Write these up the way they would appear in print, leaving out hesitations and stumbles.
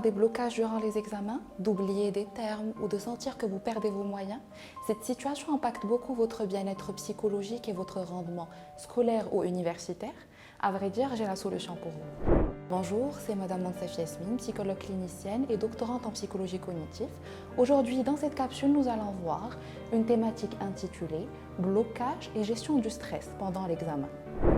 des blocages durant les examens, d'oublier des termes ou de sentir que vous perdez vos moyens? Cette situation impacte beaucoup votre bien-être psychologique et votre rendement scolaire ou universitaire? À vrai dire, j'ai la solution pour vous. Bonjour, c'est Madame Mansef Yasmine, psychologue clinicienne et doctorante en psychologie cognitive. Aujourd'hui, dans cette capsule, nous allons voir une thématique intitulée « Blocage et gestion du stress pendant l'examen ».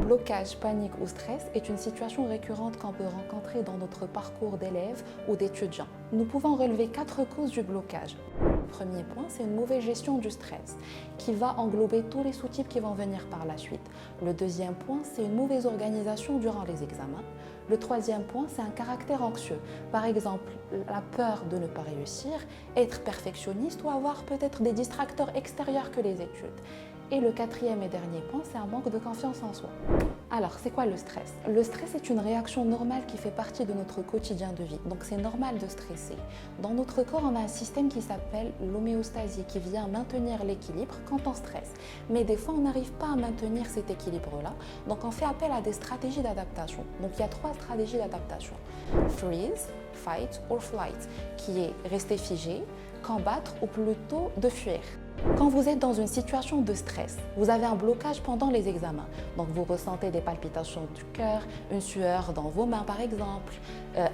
Blocage, panique ou stress est une situation récurrente qu'on peut rencontrer dans notre parcours d'élève ou d'étudiant. Nous pouvons relever 4 causes du blocage. Le premier point, c'est une mauvaise gestion du stress qui va englober tous les sous-types qui vont venir par la suite. Le deuxième point, c'est une mauvaise organisation durant les examens. Le troisième point, c'est un caractère anxieux. Par exemple, la peur de ne pas réussir, être perfectionniste ou avoir peut-être des distracteurs extérieurs que les études. Et le quatrième et dernier point, c'est un manque de confiance en soi. Alors, c'est quoi le stress? Le stress est une réaction normale qui fait partie de notre quotidien de vie. Donc, c'est normal de stresser. Dans notre corps, on a un système qui s'appelle l'homéostasie, qui vient maintenir l'équilibre quand on stresse. Mais des fois, on n'arrive pas à maintenir cet équilibre-là. Donc, on fait appel à des stratégies d'adaptation. Donc, il y a 3 stratégies d'adaptation. Freeze, fight or flight, qui est rester figé, combattre ou plutôt de fuir. Quand vous êtes dans une situation de stress, vous avez un blocage pendant les examens. Donc vous ressentez des palpitations du cœur, une sueur dans vos mains par exemple,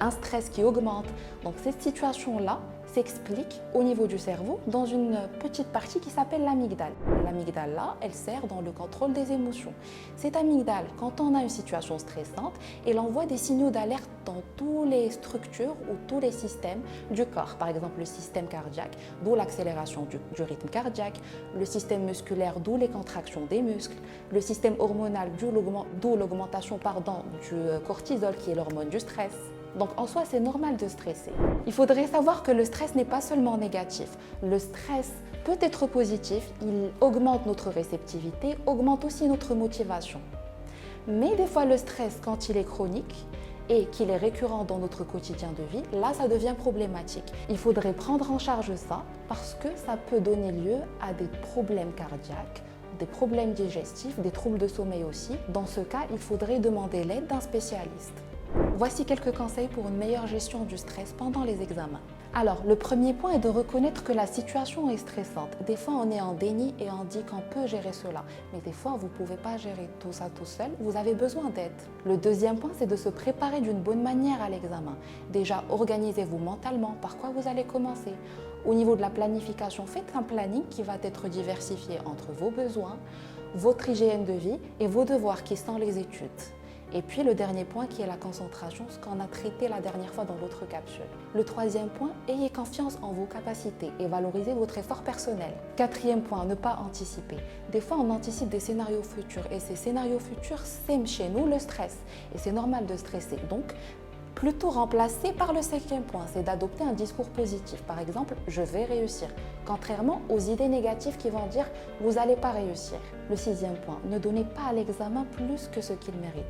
un stress qui augmente. Donc cette situation-là s'explique au niveau du cerveau dans une petite partie qui s'appelle l'amygdale. L'amygdale-là, elle sert dans le contrôle des émotions. Cette amygdale, quand on a une situation stressante, elle envoie des signaux d'alerte dans toutes les structures ou tous les systèmes du corps. Par exemple, le système cardiaque, d'où l'accélération du rythme cardiaque, le système musculaire, d'où les contractions des muscles, le système hormonal, d'où l'augmentation du cortisol, qui est l'hormone du stress. Donc en soi, c'est normal de stresser. Il faudrait savoir que le stress n'est pas seulement négatif. Le stress peut être positif, il augmente notre réceptivité, augmente aussi notre motivation. Mais des fois, le stress, quand il est chronique et qu'il est récurrent dans notre quotidien de vie, là, ça devient problématique. Il faudrait prendre en charge ça parce que ça peut donner lieu à des problèmes cardiaques, des problèmes digestifs, des troubles de sommeil aussi. Dans ce cas, il faudrait demander l'aide d'un spécialiste. Voici quelques conseils pour une meilleure gestion du stress pendant les examens. Alors, le premier point est de reconnaître que la situation est stressante. Des fois, on est en déni et on dit qu'on peut gérer cela. Mais des fois, vous ne pouvez pas gérer tout ça tout seul, vous avez besoin d'aide. Le deuxième point, c'est de se préparer d'une bonne manière à l'examen. Déjà, organisez-vous mentalement par quoi vous allez commencer. Au niveau de la planification, faites un planning qui va être diversifié entre vos besoins, votre hygiène de vie et vos devoirs qui sont les études. Et puis le dernier point qui est la concentration, ce qu'on a traité la dernière fois dans l'autre capsule. Le troisième point, ayez confiance en vos capacités et valorisez votre effort personnel. Quatrième point, ne pas anticiper. Des fois, on anticipe des scénarios futurs et ces scénarios futurs sèment chez nous le stress. Et c'est normal de stresser. Donc, plutôt remplacé par le cinquième point, c'est d'adopter un discours positif. Par exemple, je vais réussir, contrairement aux idées négatives qui vont dire vous n'allez pas réussir. Le sixième point, ne donnez pas à l'examen plus que ce qu'il mérite.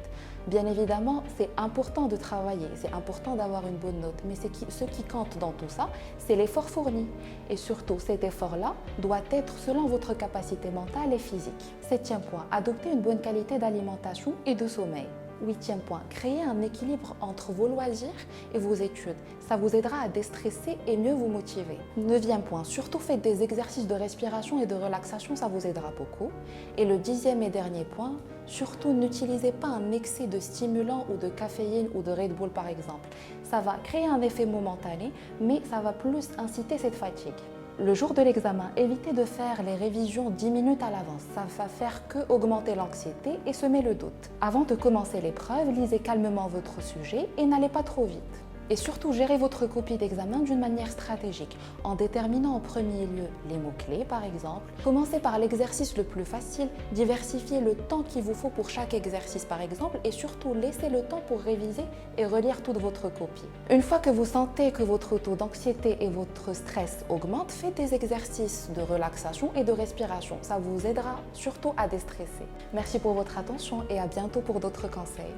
Bien évidemment, c'est important de travailler, c'est important d'avoir une bonne note, mais ce qui compte dans tout ça, c'est l'effort fourni. Et surtout, cet effort-là doit être selon votre capacité mentale et physique. Septième point, adopter une bonne qualité d'alimentation et de sommeil. Huitième point, créer un équilibre entre vos loisirs et vos études. Ça vous aidera à déstresser et mieux vous motiver. Neuvième point, surtout faites des exercices de respiration et de relaxation, ça vous aidera beaucoup. Et le dixième et dernier point, surtout n'utilisez pas un excès de stimulants ou de caféine ou de Red Bull par exemple. Ça va créer un effet momentané, mais ça va plus inciter cette fatigue. Le jour de l'examen, évitez de faire les révisions 10 minutes à l'avance. Ça va faire que augmenter l'anxiété et semer le doute. Avant de commencer l'épreuve, lisez calmement votre sujet et n'allez pas trop vite. Et surtout, gérez votre copie d'examen d'une manière stratégique, en déterminant en premier lieu les mots-clés par exemple. Commencez par l'exercice le plus facile, diversifiez le temps qu'il vous faut pour chaque exercice par exemple et surtout laissez le temps pour réviser et relire toute votre copie. Une fois que vous sentez que votre taux d'anxiété et votre stress augmentent, faites des exercices de relaxation et de respiration. Ça vous aidera surtout à déstresser. Merci pour votre attention et à bientôt pour d'autres conseils.